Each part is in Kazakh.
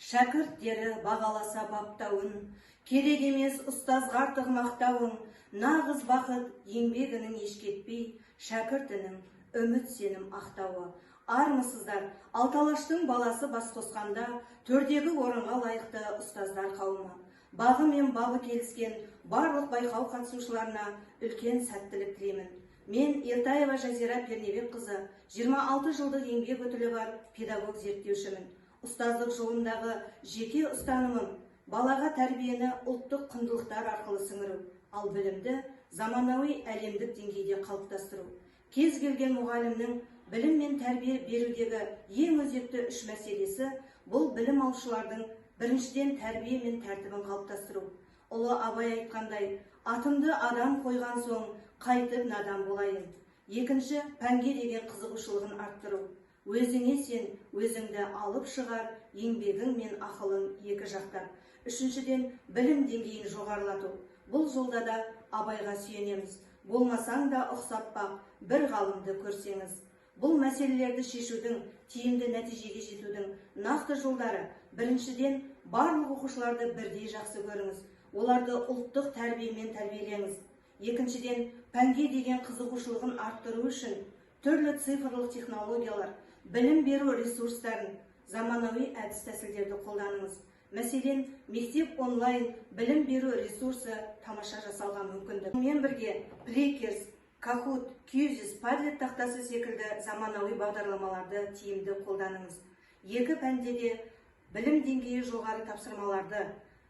шәкірттері бағаласа баптауын, керек емес ұстазға артық мақтауын, нағыз бақыт еңбегінің еш кетпей, шәкіртінің үміт сенім ақтауы. Армысыздар, Алталаштың баласы бас қосқанда, төрдегі орынға лайықты ұстаздар қауымы. Бағы мен бабы келіскен барлық байқау қатысушыларына үлкен сәттілік тілеймін. Мен Ертаева Жазира Пернебек қызы, 26 жылдық еңбек өтілі бар педагог зерттеушімін. Ұстаздық жолындағы жеке ұстанымым балаға тәрбиені ұлттық құндылықтар арқылы сіңіру, ал білімді заманауи әлемдік деңгейде қалыптастыру. Кез келген мұғалімнің білім мен тәрбие берудегі ең өзекті үш мәселесі бұл білім алушылардың біріншіден тәрбие мен тәртібін қалыптастыру. Ұлы Абай айтқандай, атымды адам қойған соң қайтып надан болайын. Екінші, пәнге деген қызығушылығын арттыру. Өзіңе сен, өзіңді алып шығар, еңбегің мен ақылың екі жақтап. Үшіншіден, білім деңгейін жоғарылату. Бұл жолда да Абайға сүйенеміз. Болмасаң да ұқсап бақ, бір ғалымды көрсеңіз. Бұл мәселелерді шешудің, тиімді нәтижеге жетудің нақты жолдары. Біріншіден, барлық оқушыларды бірдей жақсы көріңіз. Оларды ұлттық тәрбиемен тәрбиелеңіз. Екіншіден, пәнге деген қызығушылығын арттыру үшін түрлі цифрлық технологиялар, білім беру ресурстарын, заманауи әдіс тәсілдерді қолданыңыз. Мәселен, мектеп онлайн білім беру ресурсы тамаша жасауға мүмкіндік. Мен бірге Плейкерс, Kahoot, Quizizz, Padlet тақтасы секілді заманауи бағдарламаларды тиімді қолданыңыз. Екі пәнде де білім деңгейі жоғары тапсырмаларды,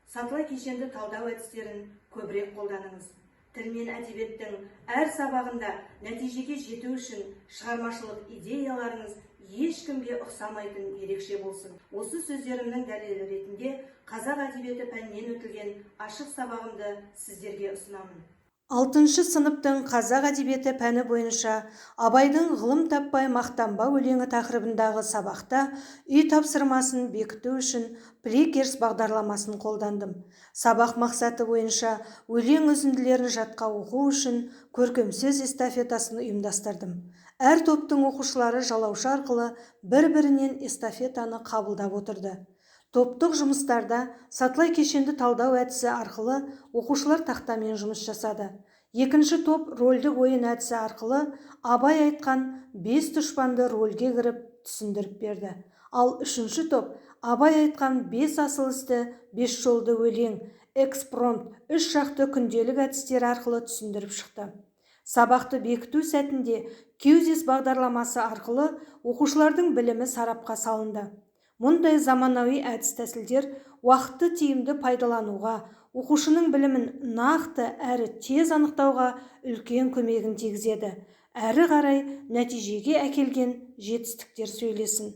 сатылай кешенді талдау әдістерін көбірек қолданыңыз. Тіл мен әдебиеттің әр сабағында нәтижеге жету үшін шығармашылық идеяларыңыз ешкімге ұқсамайтын ерекше болсын. Осы сөздерімнің дәлелі ретінде қазақ әдебиеті пәнінен өтілген ашық сабағымды сіздерге ұсынамын. 6 сыныптың қазақ әдебиеті пәні бойынша Абайдың ғылым таппай мақтанба өлеңі тақырыбындағы сабақта үй тапсырмасын бекіту үшін Плейкерс бағдарламасын қолдандым. Сабақ мақсаты бойынша өлең үзінділерін жатқа оқу үшін көркем сөз эстафетасын ұйымдастырдым. Әр топтың оқушылары жалаушы арқылы бір-бірінен эстафетаны қабылдап отырды. Топтық жұмыстарда сатылай кешенді талдау әдісі арқылы оқушылар тақтамен жұмыс жасады. Екінші топ рөлдік ойын әдісі арқылы Абай айтқан 5 дұшпанды рөлге кіріп түсіндіріп берді. Ал үшінші топ Абай айтқан 5 асыл істі, 5 жолды өлең, экспромт, 3 жақты күнделік әдістері арқылы түсіндіріп шықты. Сабақты бекіту сәтінде Quizizz бағдарламасы арқылы оқушылардың білімі сарапқа салынды. Мұндай заманауи әдіс тәсілдер уақытты тиімді пайдалануға, оқушының білімін нақты әрі тез анықтауға үлкен көмегін тигізеді. Әрі қарай нәтижеге әкелген жетістіктер сөйлесін.